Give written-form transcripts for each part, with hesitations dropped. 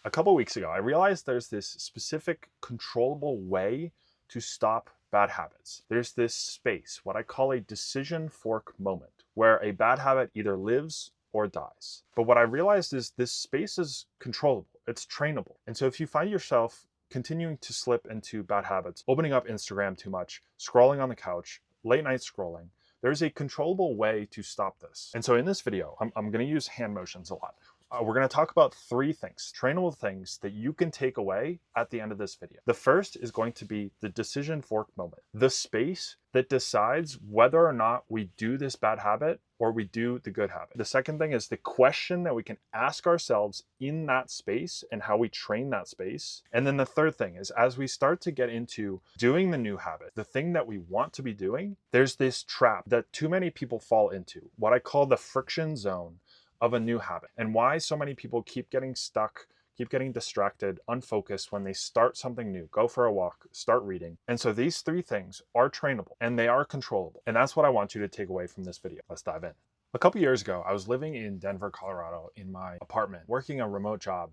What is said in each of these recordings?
A couple weeks ago, I realized there's this specific controllable way to stop bad habits. There's this space, what I call a decision fork moment, where a bad habit either lives or dies. But what I realized is this space is controllable, it's trainable. And so if you find yourself continuing to slip into bad habits, opening up Instagram too much, scrolling on the couch, late night scrolling, there's a controllable way to stop this. And so in this video, I'm going to use hand motions a lot. We're going to talk about 3 things, trainable things that you can take away at the end of this video. The first is going to be the decision fork moment, the space that decides whether or not we do this bad habit or we do the good habit. The second thing is the question that we can ask ourselves in that space and how we train that space. And then the third thing is, as we start to get into doing the new habit, the thing that we want to be doing, there's this trap that too many people fall into, what I call the friction zone of a new habit, and why so many people keep getting stuck, keep getting distracted, unfocused when they start something new, go for a walk, start reading. And so these 3 things are trainable and they are controllable. And that's what I want you to take away from this video. Let's dive in. A couple years ago, I was living in Denver, Colorado in my apartment, working a remote job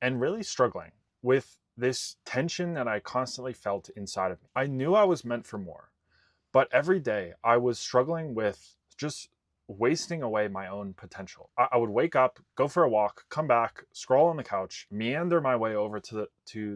and really struggling with this tension that I constantly felt inside of me. I knew I was meant for more, but every day I was struggling with just wasting away my own potential. I would wake up, go for a walk, come back, scroll on the couch, meander my way over to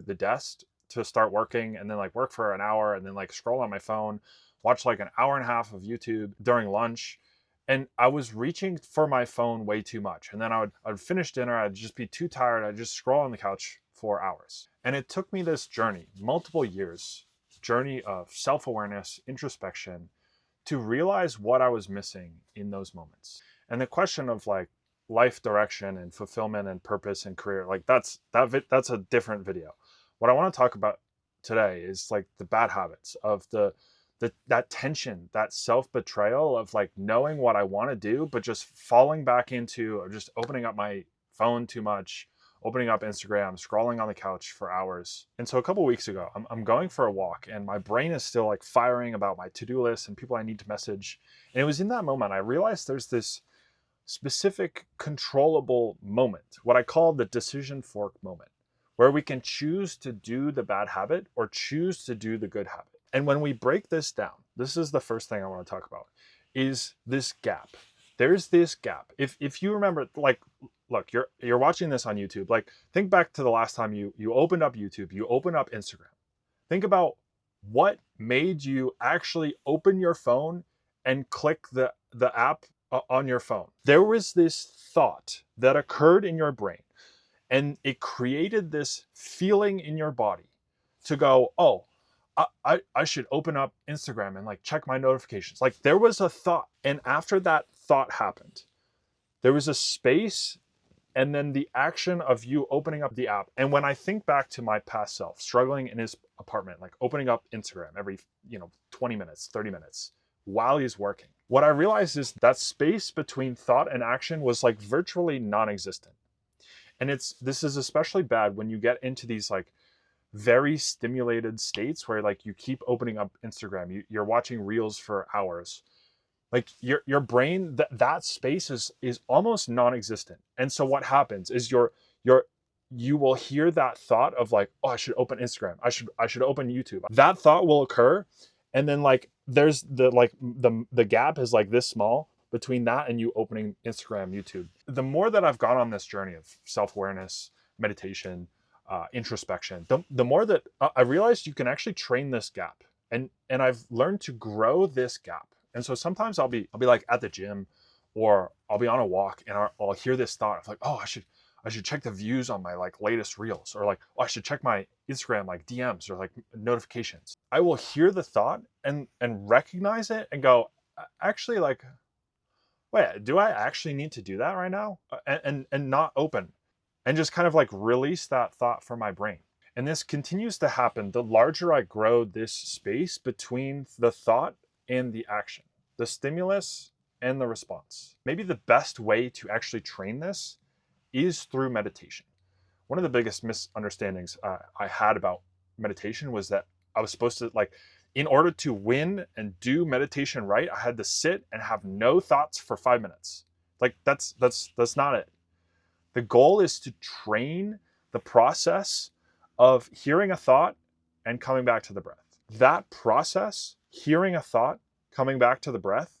the desk to start working, and then like work for an hour, and then like scroll on my phone, watch like an hour and a half of YouTube during lunch. And I was reaching for my phone way too much. And then I would finish dinner, I'd just be too tired, I'd just scroll on the couch for hours. And it took me this journey, multiple years, journey of self-awareness, introspection, to realize what I was missing in those moments. And the question of like life direction and fulfillment and purpose and career, like that's a different video. What I want to talk about today is like the bad habits of that tension, that self-betrayal of like knowing what I want to do, but just falling back into or just opening up my phone too much, opening up Instagram, scrolling on the couch for hours. And so a couple weeks ago, I'm going for a walk and my brain is still like firing about my to-do list and people I need to message. And it was in that moment I realized there's this specific controllable moment, what I call the decision fork moment, where we can choose to do the bad habit or choose to do the good habit. And when we break this down, this is the first thing I want to talk about, is this gap. There's this gap. If you remember, like, look, you're watching this on YouTube. Like, think back to the last time you opened up YouTube, you opened up Instagram. Think about what made you actually open your phone and click the app on your phone. There was this thought that occurred in your brain, and it created this feeling in your body to go, oh, I should open up Instagram and like check my notifications. Like there was a thought, and after that thought happened, there was a space and then the action of you opening up the app. And when I think back to my past self, struggling in his apartment, like opening up Instagram every, 20 minutes, 30 minutes while he's working, what I realized is that space between thought and action was like virtually non-existent. And this is especially bad when you get into these like very stimulated states where like you keep opening up Instagram, you're watching reels for hours. Like your brain, that space is almost non-existent. And so what happens is you will hear that thought of like, oh, I should open Instagram. I should open YouTube. That thought will occur. And then like there's the gap is like this small between that and you opening Instagram, YouTube. The more that I've gone on this journey of self-awareness, meditation, introspection, the more that I realized you can actually train this gap. And I've learned to grow this gap. And so sometimes I'll be like at the gym or I'll be on a walk and I'll hear this thought of like, oh, I should check the views on my like latest reels, or like, oh, I should check my Instagram like DMs or like notifications. I will hear the thought and recognize it and go, actually, like, wait, do I actually need to do that right now? And not open and just kind of like release that thought from my brain. And this continues to happen the larger I grow this space between the thought and the action, the stimulus and the response. Maybe the best way to actually train this is through meditation. One of the biggest misunderstandings I had about meditation was that I was supposed to, like, in order to win and do meditation right, I had to sit and have no thoughts for 5 minutes. Like that's not it. The goal is to train the process of hearing a thought and coming back to the breath. That process, hearing a thought, coming back to the breath,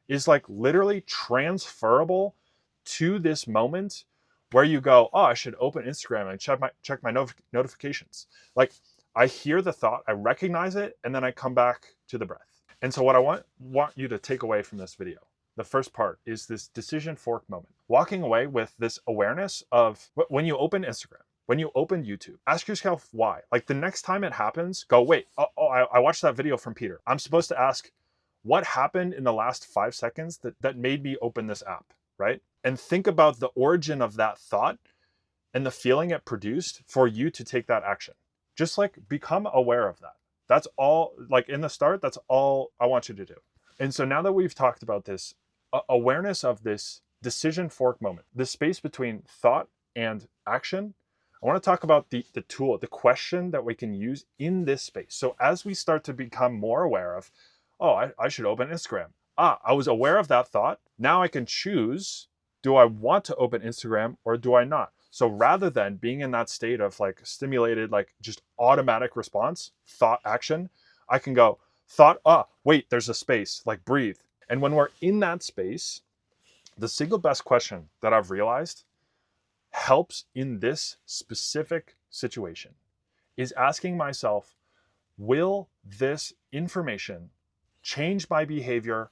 is like literally transferable to this moment where you go, oh, I should open Instagram and check my notifications. Like, I hear the thought, I recognize it, and then I come back to the breath. And so what I want you to take away from this video, the first part, is this decision fork moment. Walking away with this awareness of when you open Instagram, when you open YouTube, ask yourself why. Like, the next time it happens, go, wait, I watched that video from Peter. I'm supposed to ask, what happened in the last 5 seconds that made me open this app, right? And think about the origin of that thought and the feeling it produced for you to take that action. Just like become aware of that. That's all, like in the start, that's all I want you to do. And so now that we've talked about this awareness of this decision fork moment, this space between thought and action, I want to talk about the tool, the question that we can use in this space. So as we start to become more aware of, oh, I should open Instagram. I was aware of that thought. Now I can choose, do I want to open Instagram or do I not? So rather than being in that state of like stimulated, like just automatic response, thought, action, I can go, thought, wait, there's a space, like breathe. And when we're in that space, the single best question that I've realized helps in this specific situation is asking myself, will this information change my behavior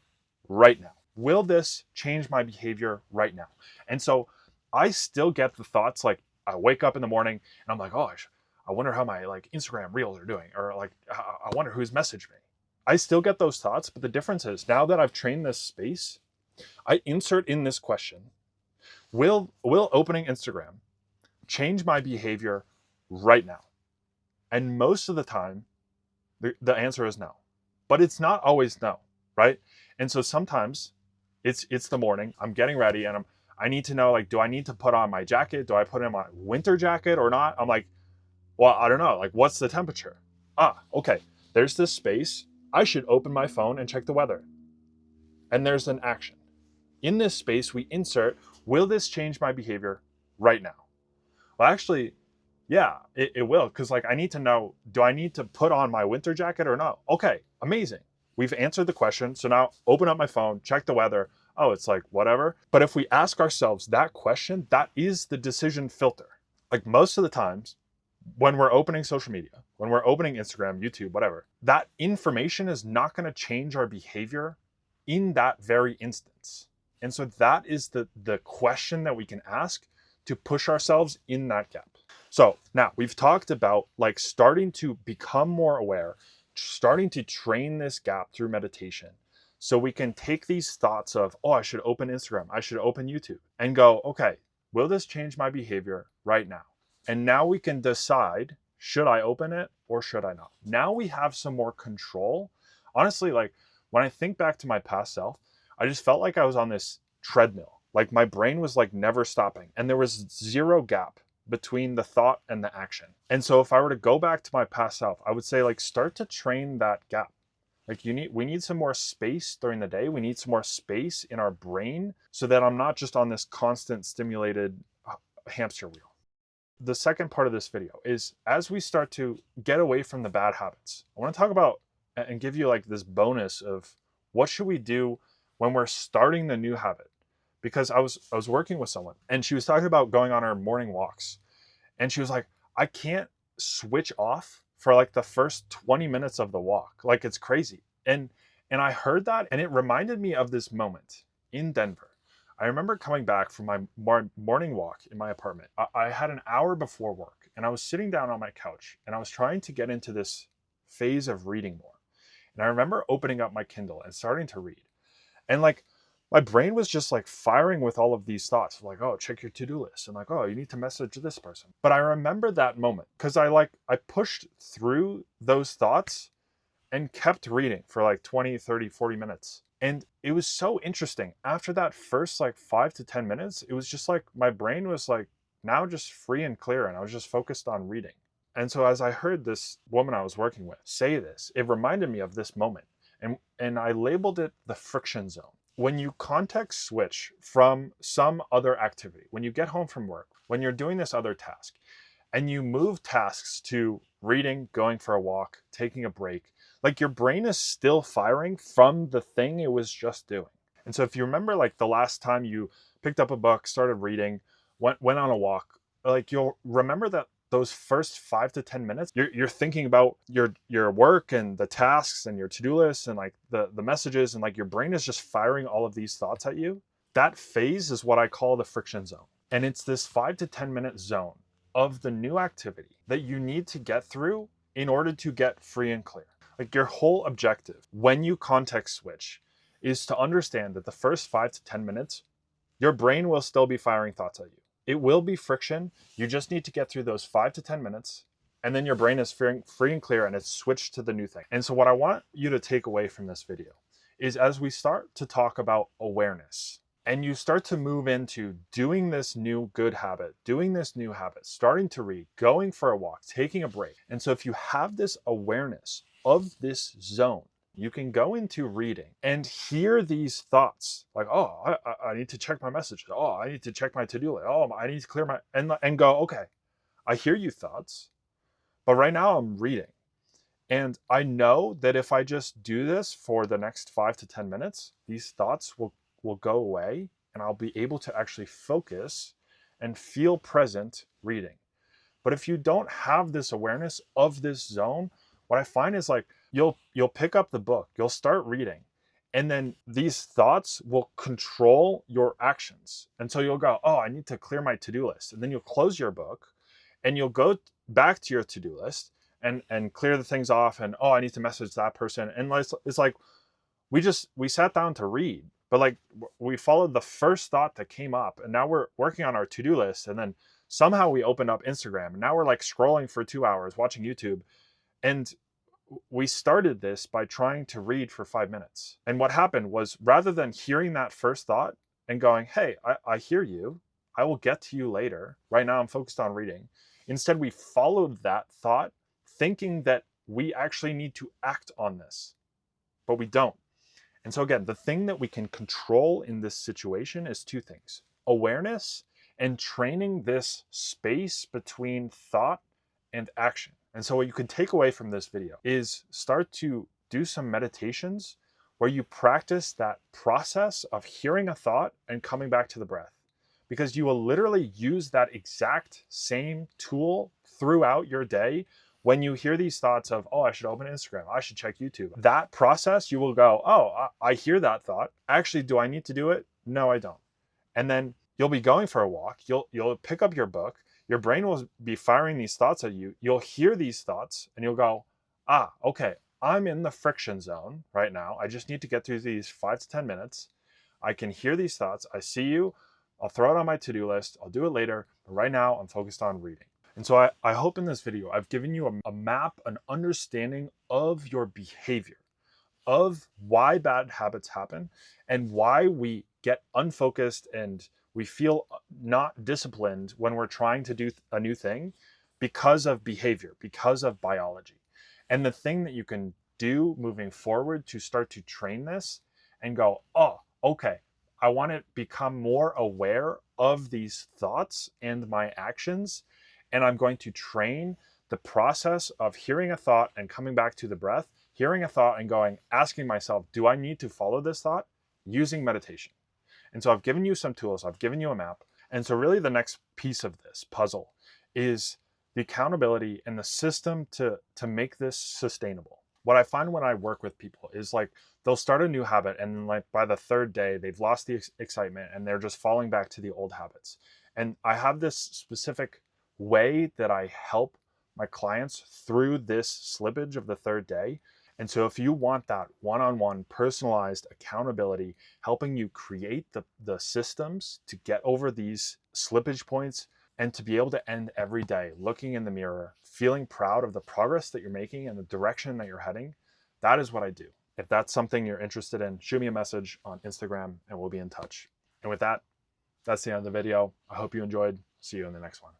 right now? Will this change my behavior right now? And so I still get the thoughts, like I wake up in the morning and I'm like, oh, I wonder how my like Instagram reels are doing, or like I wonder who's messaged me. I still get those thoughts, but the difference is now that I've trained this space, I insert in this question, will opening Instagram change my behavior right now? And most of the time, the answer is no. But it's not always no, right? And so sometimes it's the morning, I'm getting ready and I need to know, like, do I need to put on my jacket? Do I put in my winter jacket or not? I'm like, well, I don't know. Like, what's the temperature? Okay. There's this space. I should open my phone and check the weather. And there's an action. In this space, we insert, will this change my behavior right now? Well, actually, yeah, it will. Because like, I need to know, do I need to put on my winter jacket or not? Okay, amazing. We've answered the question. So now open up my phone, check the weather. Oh, it's like whatever. But if we ask ourselves that question, that is the decision filter. Like most of the times when we're opening social media, when we're opening Instagram, YouTube, whatever, that information is not going to change our behavior in that very instance. And so that is the question that we can ask to push ourselves in that gap. So now we've talked about like starting to become more aware, starting to train this gap through meditation. So we can take these thoughts of, oh, I should open Instagram, I should open YouTube, and go, okay, will this change my behavior right now? And now we can decide, should I open it or should I not? Now we have some more control. Honestly, like when I think back to my past self, I just felt like I was on this treadmill. Like my brain was like never stopping and there was zero gap between the thought and the action. And so if I were to go back to my past self, I would say like start to train that gap. Like we need some more space during the day. We need some more space in our brain so that I'm not just on this constant stimulated hamster wheel. The second part of this video is as we start to get away from the bad habits, I want to talk about and give you like this bonus of what should we do when we're starting the new habit. Because I was working with someone and she was talking about going on her morning walks. And she was like, I can't switch off for like the first 20 minutes of the walk. Like it's crazy. And I heard that and it reminded me of this moment in Denver. I remember coming back from my morning walk in my apartment. I had an hour before work and I was sitting down on my couch and I was trying to get into this phase of reading more. And I remember opening up my Kindle and starting to read. And like, my brain was just like firing with all of these thoughts like, oh, check your to-do list. And like, oh, you need to message this person. But I remember that moment because I pushed through those thoughts and kept reading for like 20, 30, 40 minutes. And it was so interesting. After that first like 5 to 10 minutes, it was just like my brain was like now just free and clear. And I was just focused on reading. And so as I heard this woman I was working with say this, it reminded me of this moment. And I labeled it the friction zone. When you context switch from some other activity, when you get home from work, when you're doing this other task, and you move tasks to reading, going for a walk, taking a break, like your brain is still firing from the thing it was just doing. And so if you remember like the last time you picked up a book, started reading, went on a walk, like you'll remember that those first 5 to 10 minutes, you're thinking about your work and the tasks and your to-do lists and like the messages, and like your brain is just firing all of these thoughts at you. That phase is what I call the friction zone. And it's this 5 to 10 minute zone of the new activity that you need to get through in order to get free and clear. Like your whole objective when you context switch is to understand that the first 5 to 10 minutes, your brain will still be firing thoughts at you. It will be friction. You just need to get through those 5 to 10 minutes, and then your brain is free and clear and it's switched to the new thing. And so what I want you to take away from this video is, as we start to talk about awareness and you start to move into doing this new good habit, doing this new habit, starting to read, going for a walk, taking a break. And so if you have this awareness of this zone, you can go into reading and hear these thoughts like, oh, I need to check my messages. Oh, I need to check my to-do list. Oh, I need to clear my, and go, okay, I hear you thoughts, but right now I'm reading. And I know that if I just do this for the next 5 to 10 minutes, these thoughts will go away and I'll be able to actually focus and feel present reading. But if you don't have this awareness of this zone, what I find is like you'll pick up the book, you'll start reading, and then these thoughts will control your actions. And so you'll go, oh, I need to clear my to-do list. And then you'll close your book and you'll go back to your to-do list and clear the things off, and oh, I need to message that person. And it's like we sat down to read, but like we followed the first thought that came up, and now we're working on our to-do list, and then somehow we opened up Instagram, and now we're like scrolling for 2 hours watching YouTube. And we started this by trying to read for 5 minutes. And what happened was, rather than hearing that first thought and going, hey, I hear you, I will get to you later, right now I'm focused on reading, instead we followed that thought thinking that we actually need to act on this, but we don't. And so again, the thing that we can control in this situation is two things: awareness and training this space between thought and action. And so what you can take away from this video is start to do some meditations where you practice that process of hearing a thought and coming back to the breath, because you will literally use that exact same tool throughout your day. When you hear these thoughts of, oh, I should open Instagram, I should check YouTube, that process, you will go, oh, I hear that thought. Actually, do I need to do it? No, I don't. And then you'll be going for a walk. You'll pick up your book. Your brain will be firing these thoughts at you. You'll hear these thoughts and you'll go, ah, okay, I'm in the friction zone right now. I just need to get through these 5 to 10 minutes. I can hear these thoughts. I see you. I'll throw it on my to-do list. I'll do it later. But right now I'm focused on reading. And so I hope in this video, I've given you a map, an understanding of your behavior, of why bad habits happen and why we get unfocused and we feel not disciplined when we're trying to do a new thing because of behavior, because of biology. And the thing that you can do moving forward to start to train this and go, oh, okay, I want to become more aware of these thoughts and my actions. And I'm going to train the process of hearing a thought and coming back to the breath, hearing a thought and going, asking myself, do I need to follow this thought, using meditation. And so I've given you some tools, I've given you a map. And so really the next piece of this puzzle is the accountability and the system to make this sustainable. What I find when I work with people is like, they'll start a new habit and like by the third day, they've lost the excitement and they're just falling back to the old habits. And I have this specific way that I help my clients through this slippage of the third day. And so if you want that one-on-one personalized accountability, helping you create the systems to get over these slippage points and to be able to end every day looking in the mirror, feeling proud of the progress that you're making and the direction that you're heading, that is what I do. If that's something you're interested in, shoot me a message on Instagram and we'll be in touch. And with that, that's the end of the video. I hope you enjoyed. See you in the next one.